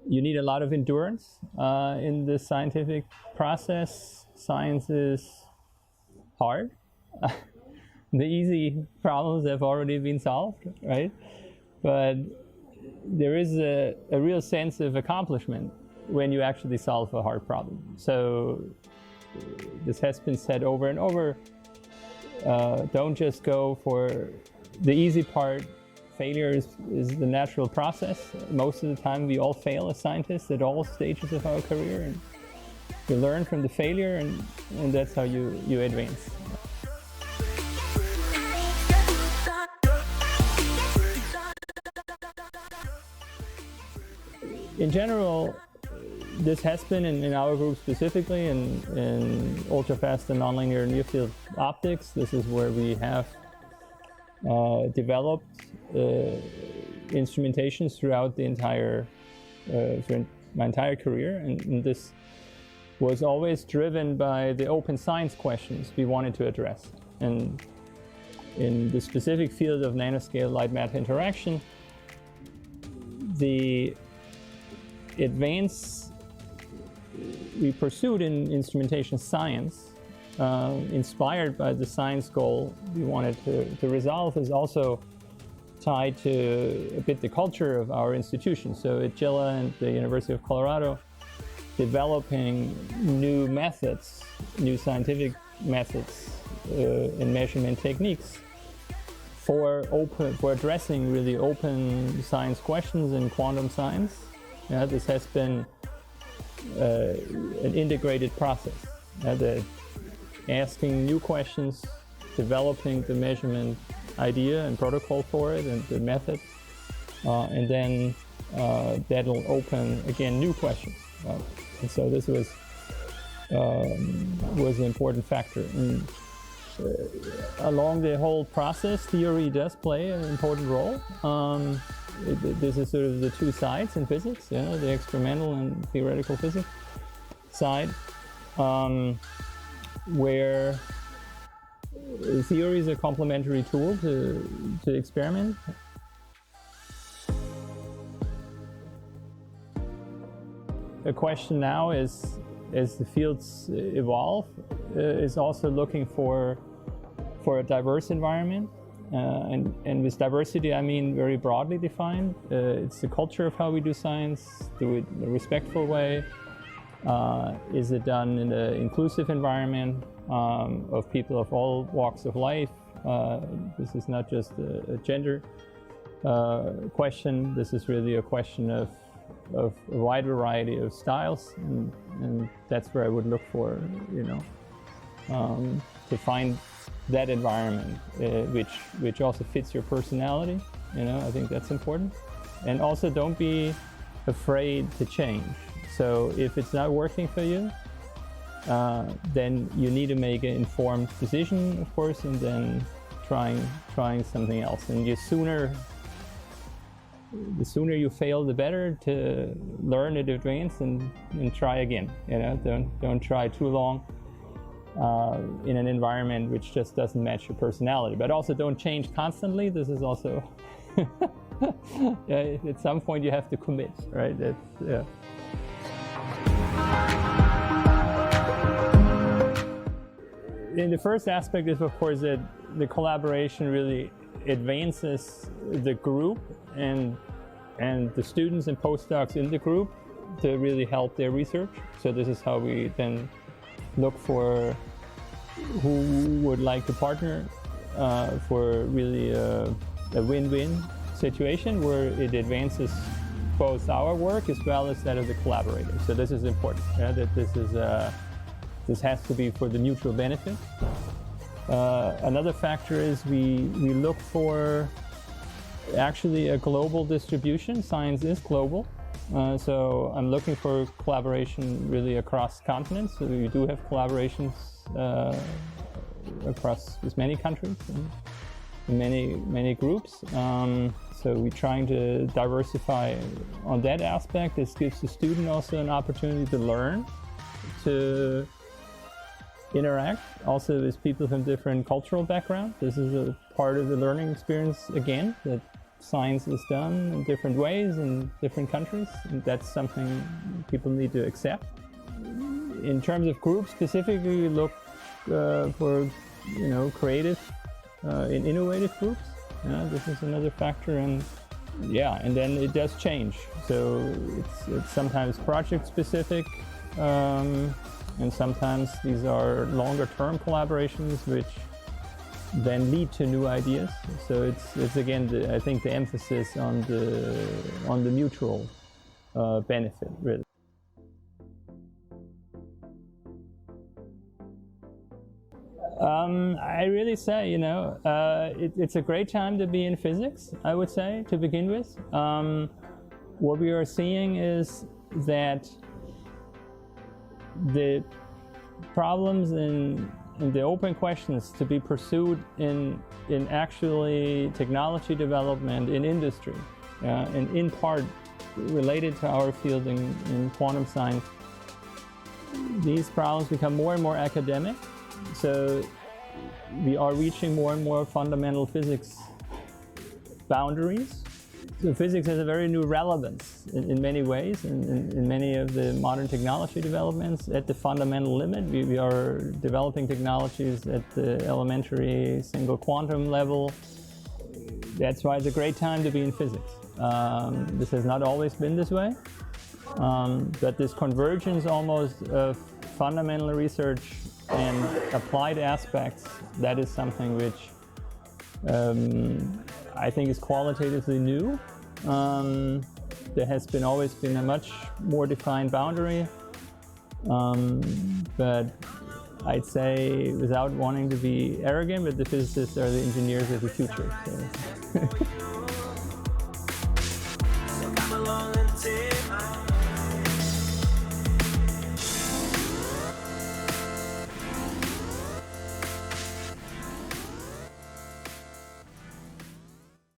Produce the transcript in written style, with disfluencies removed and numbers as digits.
You need a lot of endurance in the scientific process. Science is hard. The easy problems have already been solved, right? But there is a real sense of accomplishment when you actually solve a hard problem. So this has been said over and over. Don't just go for the easy part. Failure is the natural process. Most of the time we all fail as scientists at all stages of our career, and you learn from the failure, and that's how you advance. In general, this has been in our group specifically in ultra-fast and nonlinear near-field optics. This is where we have developed instrumentations throughout the my entire career, and this was always driven by the open science questions we wanted to address. And in the specific field of nanoscale light-matter interaction, the advance we pursued in instrumentation science, inspired by the science goal we wanted to resolve, is also tied to a bit the culture of our institution. So at Gila and the University of Colorado, developing new methods, new scientific methods and measurement techniques for addressing really open science questions in quantum science. This has been an integrated process. Asking new questions, developing the measurement idea and protocol for it and the method, and then that'll open again new questions. And so this was an important factor. And along the whole process, theory does play an important role. This is sort of the two sides in physics, the experimental and theoretical physics side, where theory is a complementary tool to experiment. The question now is, as the fields evolve, is also looking for a diverse environment. And with diversity, I mean very broadly defined. It's the culture of how we do science, do it in a respectful way. Is it done in an inclusive environment of people of all walks of life? This is not just a gender question. This is really a question of a wide variety of styles, and that's where I would look for, to find that environment which also fits your personality. I think that's important. And also don't be afraid to change. So if it's not working for you, then you need to make an informed decision, of course, and then trying something else. And the sooner you fail, the better, to learn and advance and try again. Don't try too long in an environment which just doesn't match your personality. But also don't change constantly. This is also at some point you have to commit, right? And the first aspect is, of course, that the collaboration really advances the group and the students and postdocs in the group to really help their research. So this is how we then look for who would like to partner for really a win-win situation where it advances both our work as well as that of the collaborators. So this is important, that this has to be for the mutual benefit. Another factor is we look for actually a global distribution. Science is global. So I'm looking for collaboration really across continents. So we do have collaborations across with many countries and many groups. So we're trying to diversify on that aspect. This gives the student also an opportunity to learn, to interact also with people from different cultural backgrounds. This is a part of the learning experience again, that science is done in different ways in different countries, and that's something people need to accept. In terms of groups specifically, we look for creative and innovative groups. This is another factor, and then it does change. So it's sometimes project specific, and sometimes these are longer term collaborations which then lead to new ideas. So it's again I think the emphasis on the mutual benefit really. I really say, it's a great time to be in physics, I would say, to begin with. What we are seeing is that the problems in the open questions to be pursued in actually technology development in industry, and in part related to our field in quantum science, these problems become more and more academic. So we are reaching more and more fundamental physics boundaries. So physics has a very new relevance in many ways, in many of the modern technology developments. At the fundamental limit, we are developing technologies at the elementary single quantum level. That's why it's a great time to be in physics. This has not always been this way, but this convergence almost of fundamental research and applied aspects, that is something which I think is qualitatively new. There has always been a much more defined boundary, but I'd say, without wanting to be arrogant, but the physicists are the engineers of the future. So.